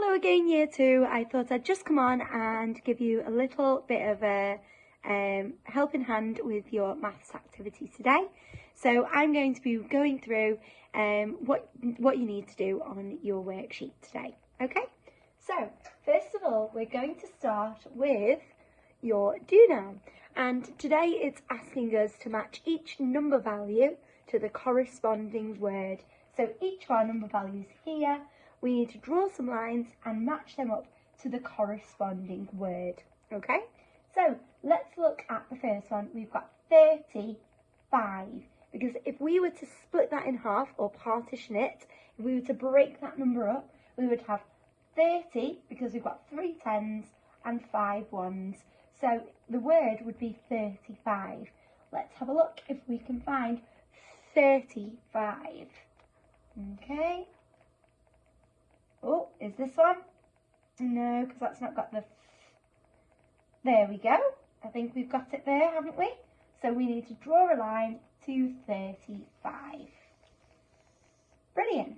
Hello again, Year 2. I thought I'd just come on and give you a little bit of a helping hand with your maths activity today. So I'm going to be going through what you need to do on your worksheet today. Okay, so first of all, we're going to start with your do now. And today it's asking us to match each number value to the corresponding word. So each of our number values here, we need to draw some lines and match them up to the corresponding word. Okay, so let's look at the first one. We've got 35, because if we were to split that in half or partition it, if we were to break that number up, we would have 30 because we've got 3 10s and 5 1s. So the word would be 35. Let's have a look if we can find 35. Okay. Oh, is this one? No, because that's not got the... There we go. I think we've got it there, haven't we? So we need to draw a line to 35. Brilliant.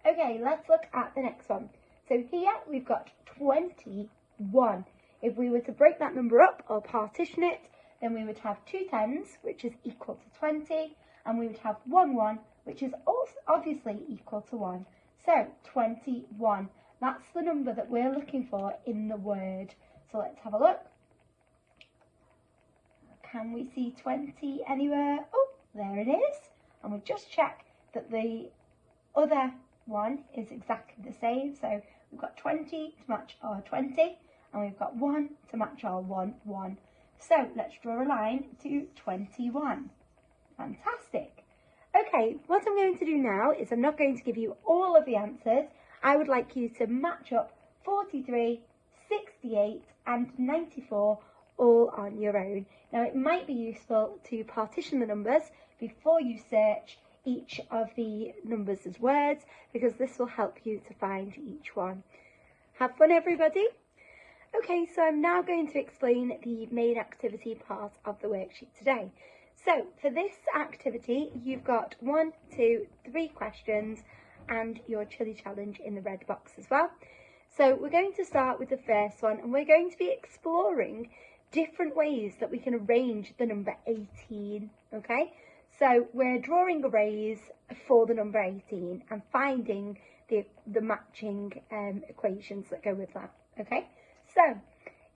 Okay, let's look at the next one. So here we've got 21. If we were to break that number up or partition it, then we would have 2 10s, which is equal to 20, and we would have 1 1, which is also obviously equal to 1. So 21, that's the number that we're looking for in the word. So let's have a look. Can we see 20 anywhere? Oh, there it is. And we just check that the other one is exactly the same. So we've got 20 to match our 20, and we've got 1 to match our 1 1. So let's draw a line to 21. Fantastic. Okay, what I'm going to do now is I'm not going to give you all of the answers. I would like you to match up 43, 68 and 94 all on your own. Now it might be useful to partition the numbers before you search each of the numbers as words, because this will help you to find each one. Have fun, everybody. Okay, so I'm now going to explain the main activity part of the worksheet today. So for this activity, you've got 1, 2, 3 questions and your chili challenge in the red box as well. So we're going to start with the first one, and we're going to be exploring different ways that we can arrange the number 18, okay? So we're drawing arrays for the number 18 and finding the matching equations that go with that, okay? So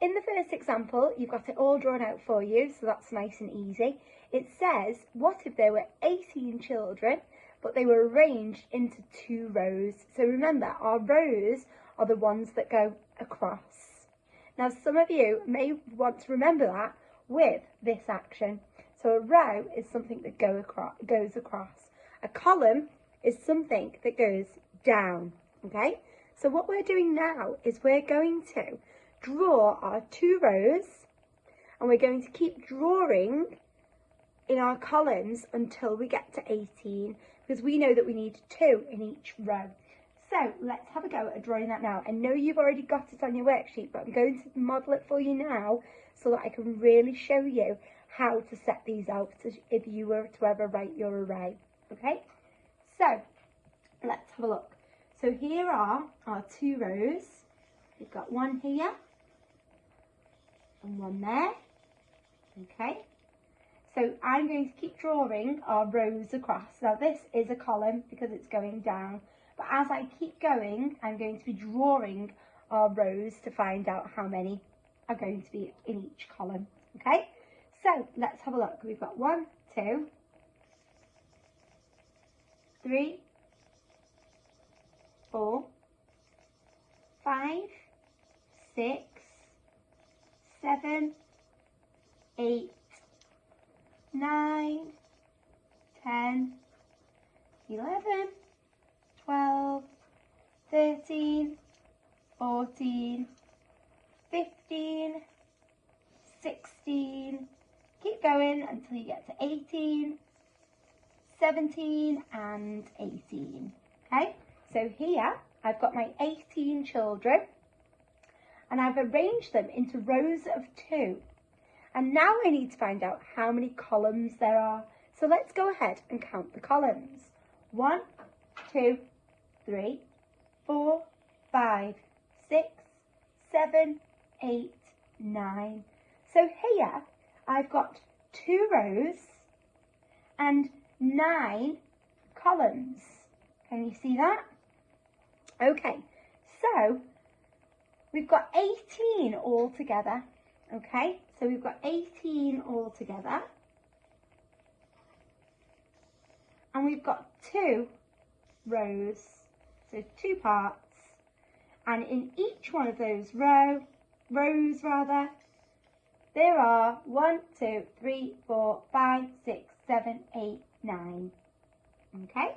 in the first example, you've got it all drawn out for you, so that's nice and easy. It says, what if there were 18 children, but they were arranged into 2 rows? So remember, our rows are the ones that go across. Now, some of you may want to remember that with this action. So a row is something that goes across. A column is something that goes down, okay? So what we're doing now is we're going to draw our 2 rows, and we're going to keep drawing in our columns until we get to 18, because we know that we need 2 in each row. So let's have a go at drawing that now. I know you've already got it on your worksheet, but I'm going to model it for you now so that I can really show you how to set these out if you were to ever write your array. Okay, so let's have a look. So here are our 2 rows. We've got 1 here and 1 there. Okay, so I'm going to keep drawing our rows across. Now this is a column because it's going down, but as I keep going, I'm going to be drawing our rows to find out how many are going to be in each column. Okay, so let's have a look. We've got 1, 2, 3, 4, 5, 6, 7, 8, 9, 10, 11, 12, 13, 14, 15, 16, keep going until you get to 18, 17 and 18. Okay, so here I've got my 18 children and I've arranged them into rows of 2. And now I need to find out how many columns there are. So let's go ahead and count the columns. 1, 2, 3, 4, 5, 7, 8, 9. So here I've got 2 rows and 9 columns. Can you see that? Okay, so we've got 18 all together. Okay, so we've got 18 all together. And we've got 2 rows, so 2 parts. And in each one of those rows, there are 1, 2, 3, 4, 5, 6, 7, 8, 9. Okay,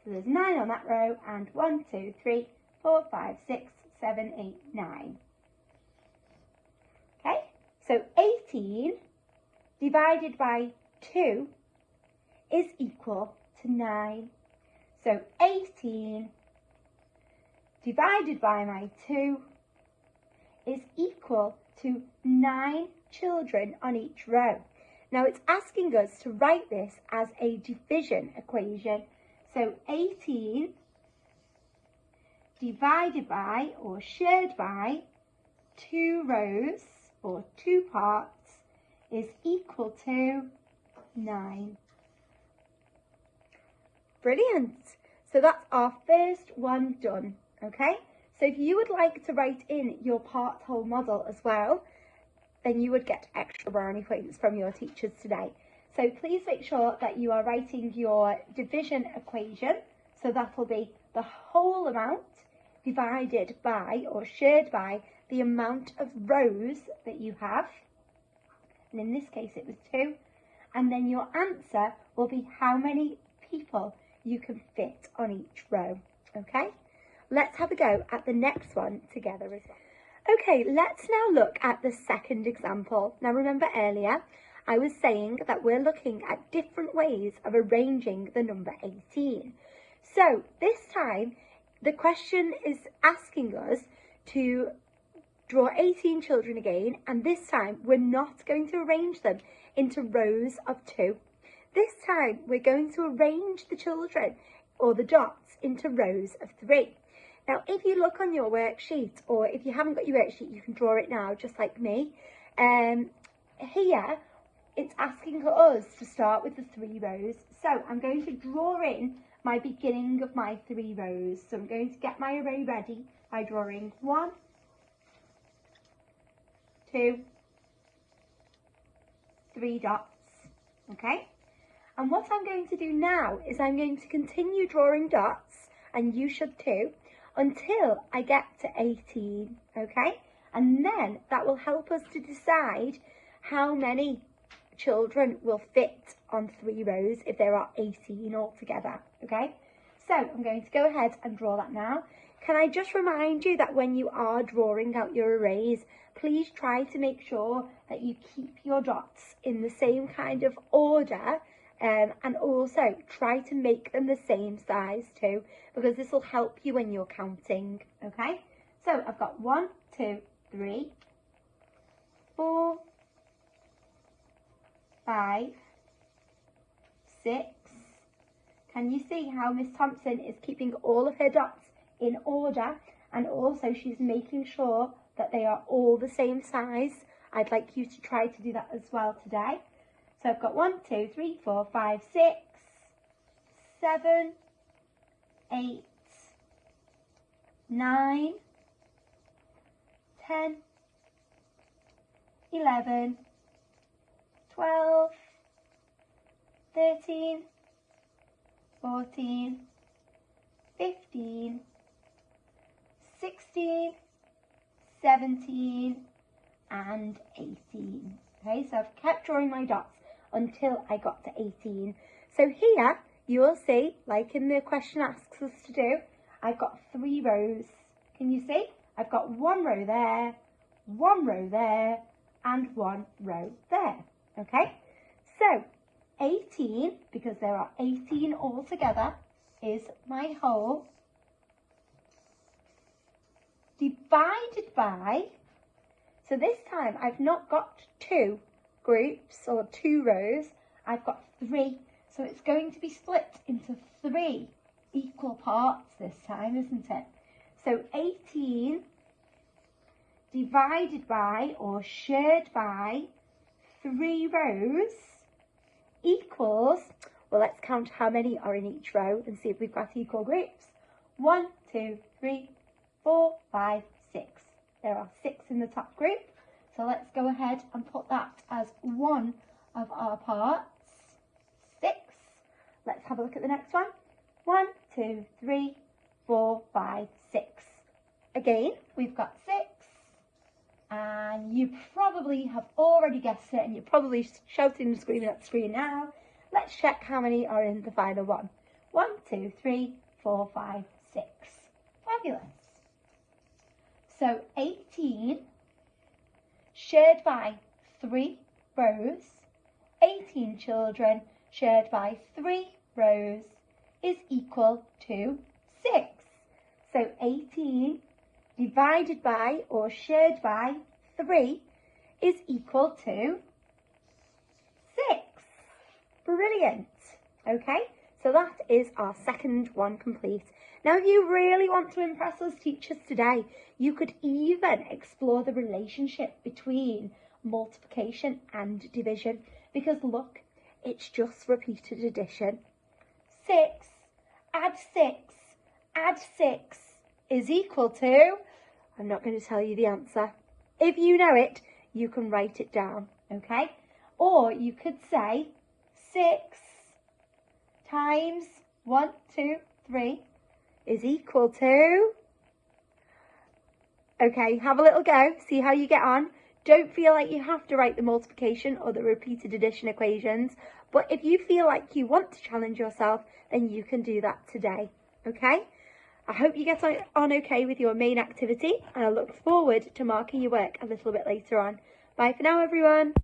so there's 9 on that row, and 1, 2, 3, 4, 5, 6, 7, 8, 9. Okay, so 18 divided by 2 is equal to 9. So 18 divided by my 2 is equal to 9 children on each row. Now it's asking us to write this as a division equation. So 18 divided by or shared by 2 rows or 2 parts is equal to 9. Brilliant. So that's our first one done. Okay, so if you would like to write in your part-whole model as well, then you would get extra brownie points from your teachers today. So please make sure that you are writing your division equation. So that will be the whole amount divided by or shared by the amount of rows that you have. And in this case it was 2. And then your answer will be how many people you can fit on each row. Okay? Let's have a go at the next one together as well. Okay, let's now look at the second example. Now remember earlier, I was saying that we're looking at different ways of arranging the number 18. So this time, the question is asking us to draw 18 children again, and this time we're not going to arrange them into rows of 2. This time we're going to arrange the children or the dots into rows of 3. Now, if you look on your worksheet, or if you haven't got your worksheet, you can draw it now, just like me. Here, it's asking us to start with the 3 rows. So I'm going to draw in my beginning of my 3 rows. So I'm going to get my array ready by drawing 1, 2, 3 dots. Okay? And what I'm going to do now is I'm going to continue drawing dots, and you should too, until I get to 18, okay? And then that will help us to decide how many children will fit on 3 rows if there are 18 altogether, okay? So I'm going to go ahead and draw that now. Can I just remind you that when you are drawing out your arrays, please try to make sure that you keep your dots in the same kind of order, and also try to make them the same size too, because this will help you when you're counting. Okay, so I've got 1, 2, 3, 4, 5, 6. Can you see how Miss Thompson is keeping all of her dots in order, and also she's making sure that they are all the same size? I'd like you to try to do that as well today. So I've got 1, 2, 3, 4, 5, 6, 7, 8, 9, 10, 11, 12, 13, 14, 15, 16, 17, and 18. Okay, so I've kept drawing my dots until I got to 18. So here you will see, like in the question asks us to do, I've got 3 rows. Can you see? I've got 1 row there, 1 row there, and 1 row there. Okay, so 18, because there are 18 altogether, is my whole, divided by, so this time I've not got 2 groups or 2 rows, I've got 3. So it's going to be split into 3 equal parts this time, isn't it? So 18 divided by or shared by 3 rows equals, well, let's count how many are in each row and see if we've got equal groups. 1, 2, 3, 4, 5, 6. There are 6 in the top group. So let's go ahead and put that as one of our parts. 6. Let's have a look at the next one. 1, 2, 3, 4, 5, 6. Again, we've got 6. And you probably have already guessed it, and you're probably shouting and screaming at the screen now. Let's check how many are in the final one. 1, 2, 3, 4, 5, 6. Fabulous. So 18 shared by 3 rows, 18 children shared by 3 rows is equal to 6. So 18 divided by or shared by 3 is equal to 6. Brilliant. Okay, so that is our second one complete. Now, if you really want to impress us teachers today, you could even explore the relationship between multiplication and division, because look, it's just repeated addition. 6 add 6 add 6 is equal to, I'm not going to tell you the answer. If you know it, you can write it down, okay? Or you could say 6 times 1, 2, 3 is equal to, okay, have a little go, see how you get on. Don't feel like you have to write the multiplication or the repeated addition equations, but if you feel like you want to challenge yourself, then you can do that today, okay? I hope you get on okay with your main activity, and I look forward to marking your work a little bit later on. Bye for now, everyone.